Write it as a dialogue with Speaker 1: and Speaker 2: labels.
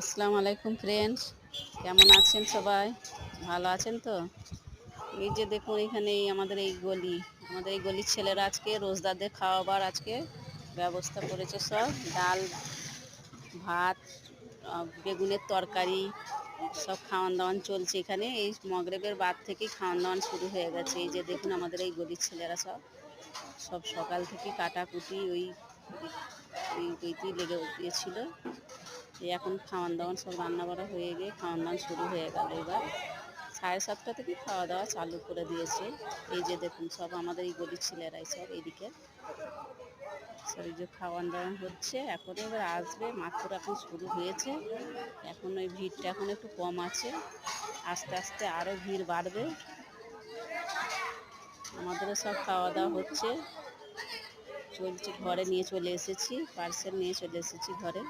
Speaker 1: আসসালামু আলাইকুম ফ্রেন্ডস, কেমন আছেন সবাই? ভালো আছেন তো? এই যে দেখুন, এখানে আমাদের এই গলির ছেলেরা আজকে রোজদারদের খাওয়াবার আজকে ব্যবস্থা করেছে। সব ডাল, ভাত, বেগুনের তরকারি, সব খাওয়ান দাওয়ান চলছে এখানে। এই মগরিবের বাদ থেকেই খাওয়ান দাওয়ান শুরু হয়ে গেছে। এই যে দেখুন, আমাদের এই গলির ছেলেরা সব সব সকাল থেকে কাটাকুটি ওইটি লেগে গিয়েছিল। এখন খাওয়ান দাওয়ান সব রান্না বাড়া হয়ে গিয়ে খাওয়ান দাওয়ান শুরু হয়ে গেল। এবার 7:30 থেকে খাওয়া দাওয়া চালু করে দিয়েছে। এই যে দেখুন, সব আমাদের এই গলির ছেলেরাই সব এইদিকে সব এই যে খাওয়ান দাওয়ান হচ্ছে। এখন এবার আসবে, মাত্র এখন শুরু হয়েছে। এখন ওই ভিড়টা এখন একটু কম আছে, আস্তে আস্তে আরও ভিড় বাড়বে। আমাদেরও সব খাওয়া দাওয়া হচ্ছে, চলছে। ঘরে নিয়ে চলে এসেছি, পার্সেল নিয়ে চলে এসেছি ঘরে।